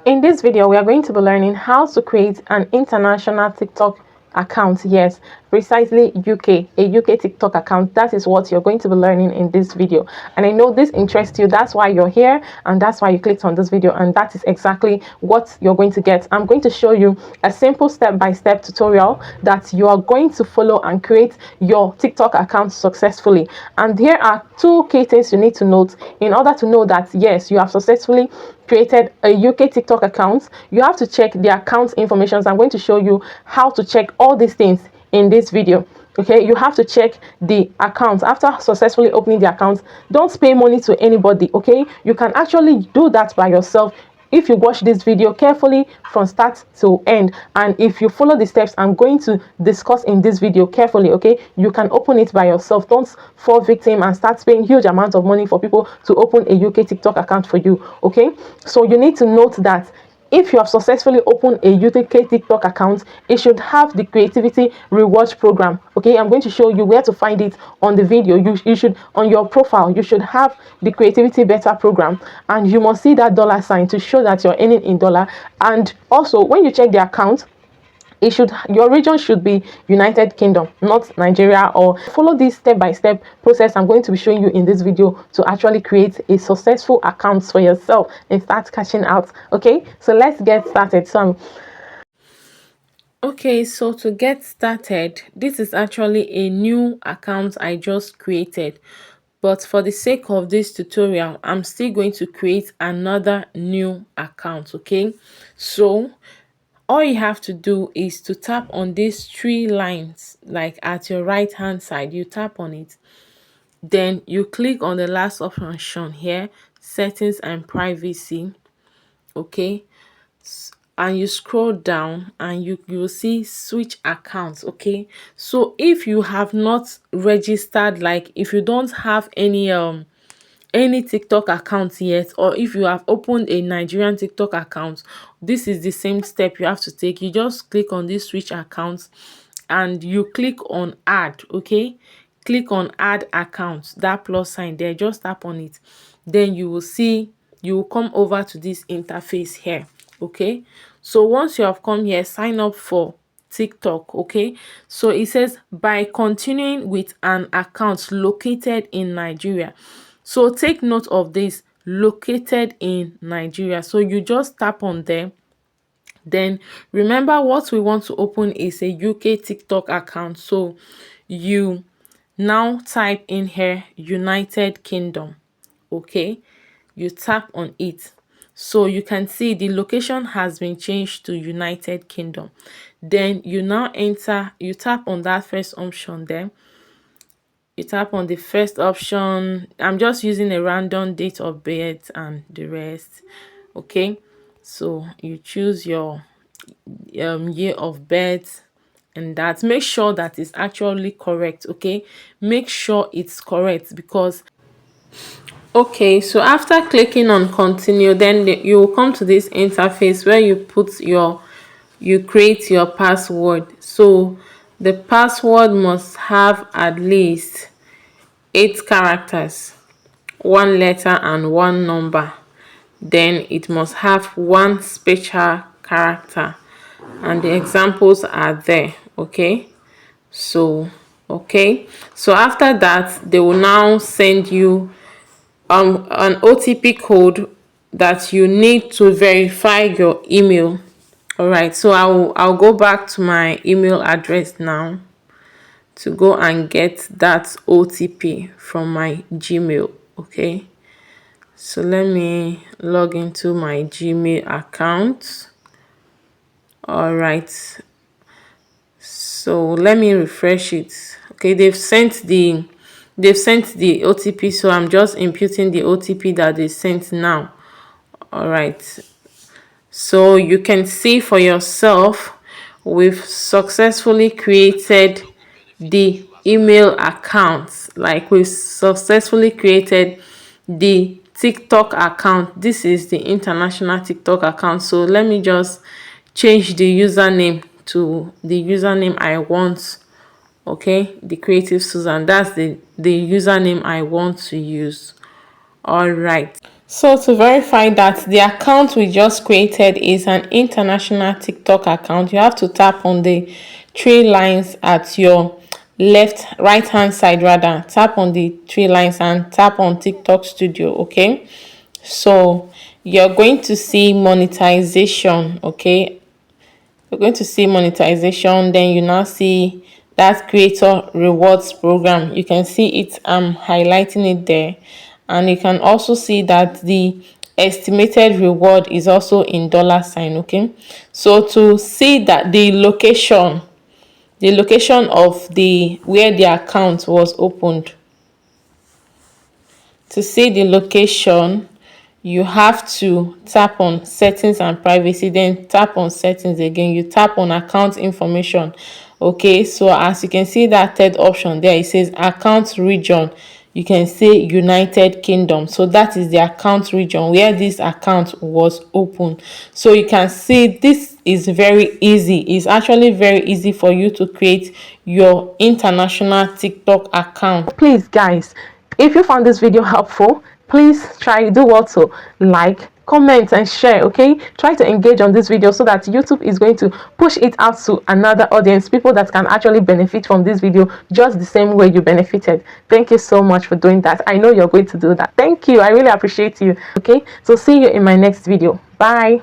In this video, we are going to be learning how to create an international TikTok account. Yes, precisely a UK TikTok account. That is what you're going to be learning in this video. And I know this interests you. That's why you're here and that's why you clicked on this video. And that is exactly what you're going to get. I'm going to show you a simple step-by-step tutorial that you are going to follow and create your TikTok account successfully. And here are two key things you need to note in order to know that yes, you have successfully created a UK TikTok account. You have to check the account information. So I'm going to show you how to check all these things in this video. Okay, you have to check the account after successfully opening the account. Don't pay money to anybody. Okay, you can actually do that by yourself if you watch this video carefully from start to end, and if you follow the steps I'm going to discuss in this video carefully. Okay, you can open it by yourself. Don't fall victim and start paying huge amounts of money for people to open a UK TikTok account for you. Okay, so you need to note that if you have successfully opened a UK TikTok account, it should have the creativity reward program. Okay, I'm going to show you where to find it on the video. You should, on your profile, you should have the creativity beta program, and you must see that dollar sign to show that you're earning in dollar. And also, when you check the account, it should, your region should be United Kingdom, not Nigeria. Or follow this step-by-step process I'm going to be showing you in this video to actually create a successful account for yourself and start cashing out. Okay, so let's get started. Okay, so to get started, this is actually a new account I just created, but for the sake of this tutorial I'm still going to create another new account. Okay, so all you have to do is to tap on these three lines, like at your right hand side. You tap on it, then you click on the last option shown here, settings and privacy. Okay, and you scroll down and you will see switch accounts. Okay, so if you have not registered, like if you don't have any TikTok account yet, or if you have opened a Nigerian TikTok account, this is the same step you have to take. You just click on this switch accounts and you click on add. Okay, click on add account, that plus sign there, just tap on it. Then you will see, you will come over to this interface here. Okay, so once you have come here, sign up for TikTok. Okay, so it says by continuing with an account located in Nigeria. So take note of this, located in Nigeria. So you just tap on there. Then remember, what we want to open is a UK TikTok account. So you now type in here United Kingdom. Okay, you tap on it. So you can see the location has been changed to United Kingdom. Then you now enter, you tap on that first option there. You tap on the first option. I'm just using a random date of birth and the rest. Okay, so you choose your year of birth, and that, make sure that it's actually correct. Okay, make sure it's correct, because okay, so after clicking on continue, then you will come to this interface where you create your password. So the password must have at least 8 characters, 1 letter and 1 number. Then it must have 1 special character, and the examples are there. Okay, so after that they will now send you an OTP code that you need to verify your email. All right, so I'll go back to my email address now to go and get that OTP from my Gmail. Okay, so let me log into my Gmail account. All right, so let me refresh it. Okay, they've sent the OTP, so I'm just inputting the OTP that they sent now. All right, so you can see for yourself, we've successfully created the email account. Like, we've successfully created the TikTok account. This is the international TikTok account. So let me just change the username to the username I want. Okay, the Creative Susan, that's the username I want to use. All right, So to verify that the account we just created is an international TikTok account, you have to tap on the three lines at your right hand side. Rather, tap on the three lines and tap on TikTok Studio. Okay, so you're going to see monetization. Okay, you're going to see monetization, then you now see that creator rewards program. You can see it, I'm highlighting it there, and you can also see that the estimated reward is also in dollar sign. Okay, so to see that the location of the where the account was opened, to see the location, you have to tap on settings and privacy, then tap on settings again, you tap on account information. Okay, so as you can see that third option there, it says account region. You can see United Kingdom, so that is the account region where this account was open. So you can see this is very easy. It's actually very easy for you to create your international TikTok account. Please guys, if you found this video helpful, please do what to like, comment and share. Okay, try to engage on this video so that YouTube is going to push it out to another audience, people that can actually benefit from this video just the same way you benefited. Thank you so much for doing that. I know you're going to do that. Thank you, I really appreciate you. Okay, so see you in my next video. Bye.